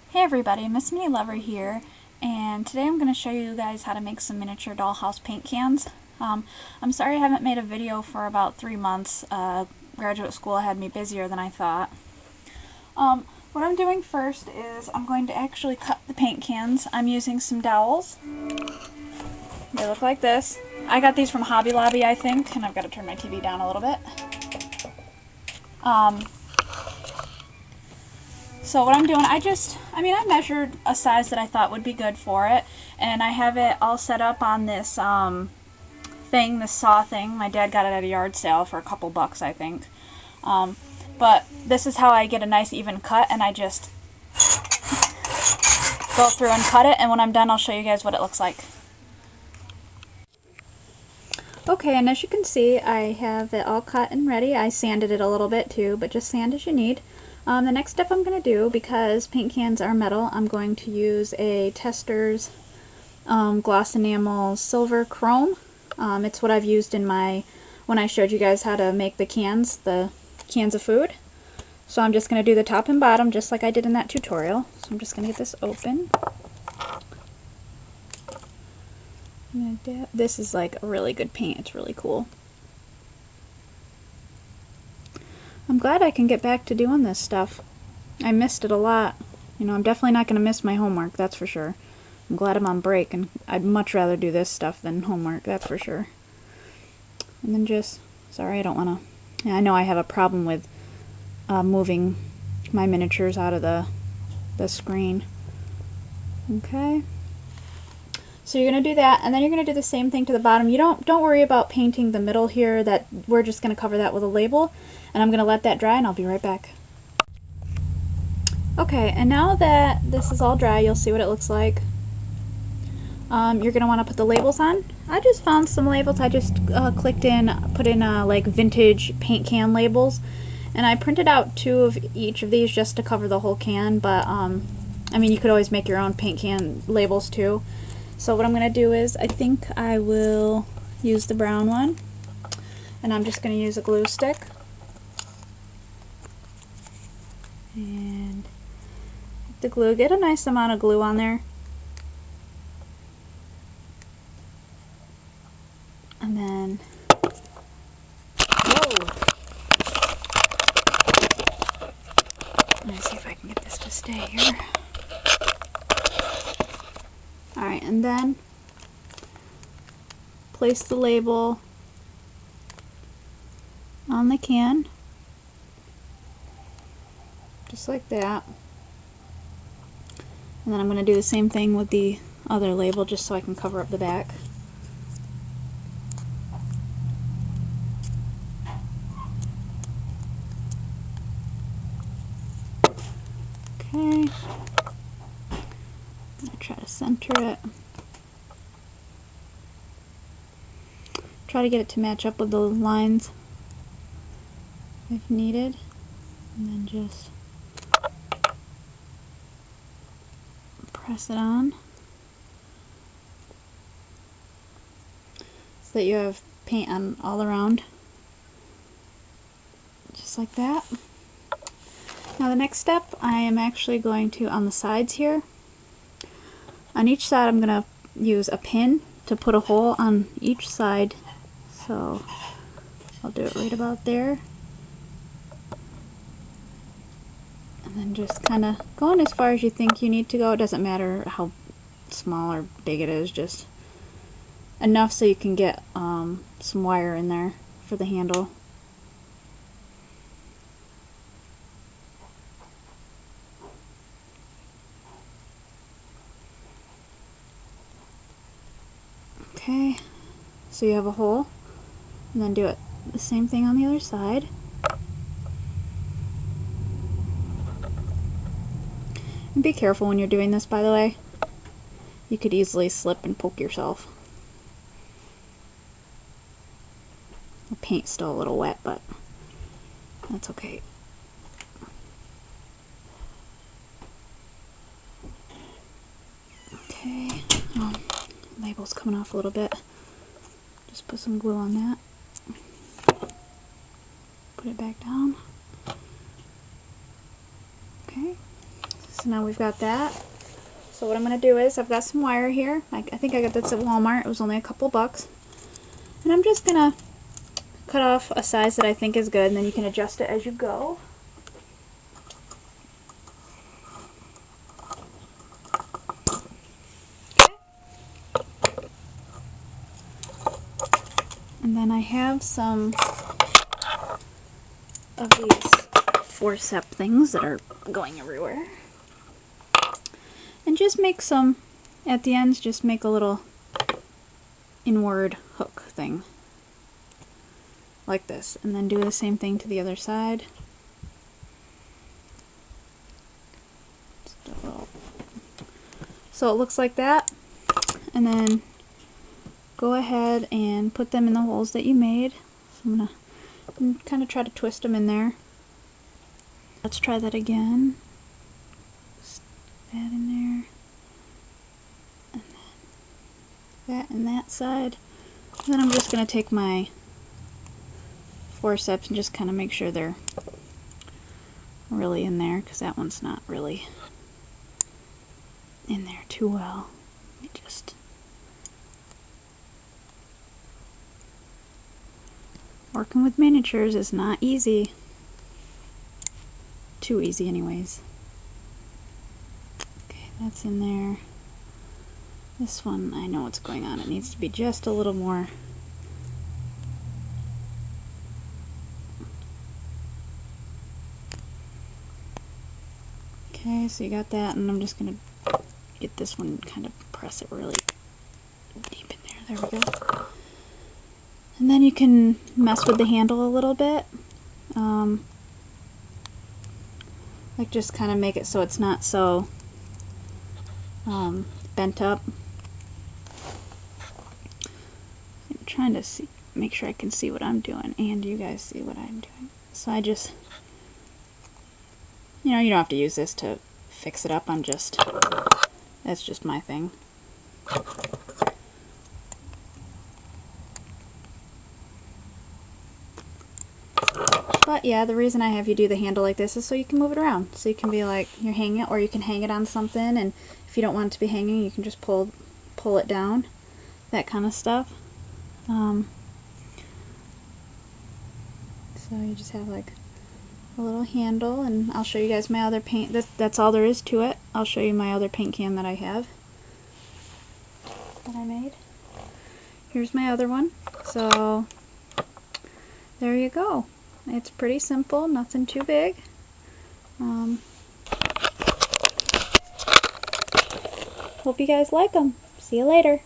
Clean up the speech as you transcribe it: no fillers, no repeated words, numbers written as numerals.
Hey everybody, Miss Mini Lover here, and today I'm going to show you guys how to make some miniature dollhouse paint cans. I'm sorry I haven't made a video for about 3 months. Graduate school had me busier than I thought. What I'm doing first is I'm going to actually cut the paint cans. I'm using some dowels. They look like this. I got these from Hobby Lobby, I think, and I've got to turn my TV down a little bit. So what I'm doing, I measured a size that I thought would be good for it, and I have it all set up on this this saw thing. My dad got it at a yard sale for a couple bucks, I think. But this is how I get a nice even cut, and I just go through and cut it, and when I'm done I'll show you guys what it looks like. Okay, and as you can see, I have it all cut and ready. I sanded it a little bit too, but just sand as you need. The next step I'm going to do, because paint cans are metal, I'm going to use a Testors gloss enamel silver chrome. It's what I've used in when I showed you guys how to make the cans of food. So I'm just going to do the top and bottom just like I did in that tutorial. So I'm just going to get this open. This is like a really good paint. It's really cool. I'm glad I can get back to doing this stuff. I missed it a lot. You know, I'm definitely not going to miss my homework, that's for sure. I'm glad I'm on break, and I'd much rather do this stuff than homework, that's for sure. And then sorry, I don't want to, I know I have a problem with moving my miniatures out of the screen. Okay. So you're going to do that, and then you're going to do the same thing to the bottom. You don't worry about painting the middle here. That we're just going to cover that with a label, and I'm going to let that dry, and I'll be right back. Okay, and now that this is all dry, you'll see what it looks like. You're going to want to put the labels on. I just found some labels. I just put in like vintage paint can labels, and I printed out 2 of each of these just to cover the whole can, but I mean, you could always make your own paint can labels too. So what I'm going to do is, I think I will use the brown one, and I'm just going to use a glue stick. And the glue, get a nice amount of glue on there. And then, whoa! Let me see if I can get this to stay here. Alright, and then place the label on the can, just like that. And then I'm going to do the same thing with the other label, just so I can cover up the back. Okay. Try to center it. Try to get it to match up with the lines if needed. And then just press it on so that you have paint on all around. Just like that. Now the next step, I am actually going to, on the sides here, on each side I'm going to use a pin to put a hole on each side. So I'll do it right about there. And then just kind of going as far as you think you need to go. It doesn't matter how small or big it is, just enough so you can get some wire in there for the handle. Okay, so you have a hole, and then do it the same thing on the other side. And be careful when you're doing this, by the way. You could easily slip and poke yourself. The paint's still a little wet, but that's okay. Okay, label's coming off a little bit. Just put some glue on that. Put it back down. Okay. So now we've got that. So what I'm going to do is, I've got some wire here. I think I got this at Walmart. It was only a couple bucks. And I'm just going to cut off a size that I think is good, and then you can adjust it as you go. And then I have some of these forceps things that are going everywhere. And just make some, at the ends, just make a little inward hook thing. Like this. And then do the same thing to the other side. Just a little. So it looks like that. And then go ahead and put them in the holes that you made. So I'm going to kind of try to twist them in there. Let's try that again. Just that in there. And then that and that side. And then I'm just going to take my forceps and just kind of make sure they're really in there, because that one's not really in there too well. Let me just... Working with miniatures is not easy. Too easy anyways. Okay, that's in there. This one, I know what's going on. It needs to be just a little more. Okay, so you got that, and I'm just going to get this one, kind of press it really deep in there. There we go. And then you can mess with the handle a little bit. Like just kind of make it so it's not so bent up. I'm trying to see, make sure I can see what I'm doing and you guys see what I'm doing. So I just, you know, you don't have to use this to fix it up. That's just my thing. But yeah, the reason I have you do the handle like this is so you can move it around. So you can be like, you're hanging it, or you can hang it on something, and if you don't want it to be hanging, you can just pull it down. That kind of stuff. So you just have like a little handle, and I'll show you guys my other paint. That's all there is to it. I'll show you my other paint can that I have, that I made. Here's my other one. So there you go. It's pretty simple, nothing too big. Hope you guys like them. See you later.